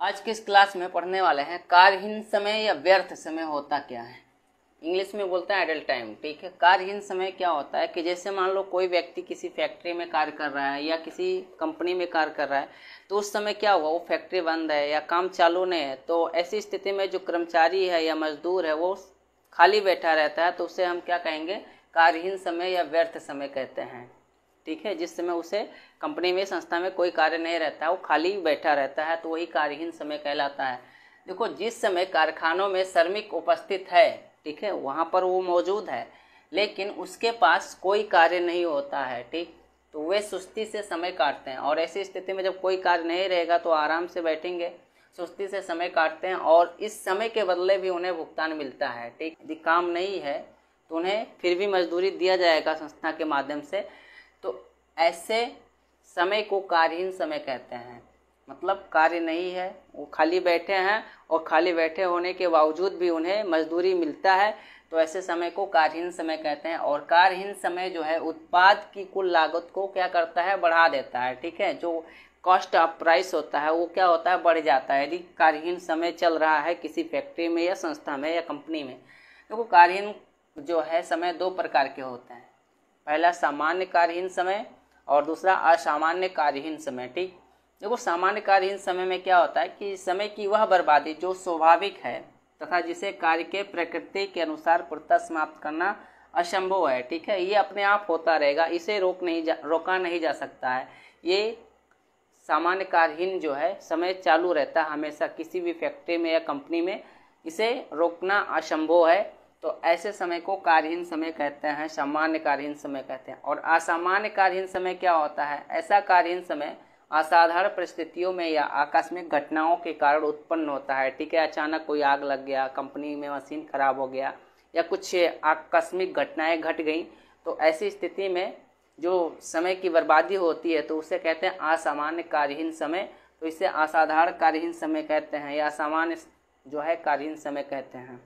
आज की इस क्लास में पढ़ने वाले हैं कार्यहीन समय या व्यर्थ समय होता क्या है। इंग्लिश में बोलते हैं आइडल टाइम। ठीक है, कार्यहीन समय क्या होता है कि जैसे मान लो कोई व्यक्ति किसी फैक्ट्री में कार्य कर रहा है या किसी कंपनी में कार्य कर रहा है, तो उस समय क्या हुआ, वो फैक्ट्री बंद है या काम चालू नहीं है, तो ऐसी स्थिति में जो कर्मचारी है या मजदूर है वो खाली बैठा रहता है, तो उसे हम क्या कहेंगे, कार्यहीन समय या व्यर्थ समय कहते हैं। ठीक है, जिस समय उसे कंपनी में संस्था में कोई कार्य नहीं रहता है, वो खाली बैठा रहता है, तो वही कार्यहीन समय कहलाता है। देखो, जिस समय कारखानों में श्रमिक उपस्थित है, ठीक है, वहाँ पर वो मौजूद है, लेकिन उसके पास कोई कार्य नहीं होता है, ठीक, तो वे सुस्ती से समय काटते हैं। और ऐसी स्थिति में जब कोई कार्य नहीं रहेगा तो आराम से बैठेंगे, सुस्ती से समय काटते हैं, और इस समय के बदले भी उन्हें भुगतान मिलता है। ठीक, यदि काम नहीं है तो उन्हें फिर भी मजदूरी दिया जाएगा संस्था के माध्यम से। तो ऐसे समय को कार्यहीन समय कहते हैं। मतलब कार्य नहीं है, वो खाली बैठे हैं और खाली बैठे होने के बावजूद भी उन्हें मजदूरी मिलता है, तो ऐसे समय को कार्यहीन समय कहते हैं। और कार्यहीन समय जो है उत्पाद की कुल लागत को क्या करता है, बढ़ा देता है। ठीक है, जो कॉस्ट ऑफ प्राइस होता है वो क्या होता है, बढ़ जाता है यदि कार्यहीन समय चल रहा है किसी फैक्ट्री में या संस्था में या कंपनी में। देखो, कार्यहीन जो है समय दो प्रकार के होते हैं। पहला सामान्य कार्यहीन समय और दूसरा असामान्य कार्यहीन समय। ठीक, देखो, सामान्य कार्यहीन समय में क्या होता है कि समय की वह बर्बादी जो स्वाभाविक है तथा जिसे कार्य के प्रकृति के अनुसार पूर्णतः समाप्त करना असंभव है। ठीक है, ये अपने आप होता रहेगा, इसे रोका नहीं जा सकता है। ये सामान्य कार्यहीन जो है समय चालू रहता है हमेशा किसी भी फैक्ट्री में या कंपनी में, इसे रोकना असंभव है, तो ऐसे समय को कार्यहीन समय कहते हैं, सामान्य कार्यहीन समय कहते हैं। और असामान्य कार्यहीन समय क्या होता है, ऐसा कार्यहीन समय असाधारण परिस्थितियों में या आकस्मिक घटनाओं के कारण उत्पन्न होता है। ठीक है, अचानक कोई आग लग गया, कंपनी में मशीन खराब हो गया या कुछ आकस्मिक घटनाएं घट गई, तो ऐसी स्थिति में जो समय की बर्बादी होती है तो उसे कहते हैं असामान्य कार्यहीन समय। तो इसे असाधारण कार्यहीन समय कहते हैं या असामान्य जो है कार्यहीन समय कहते हैं।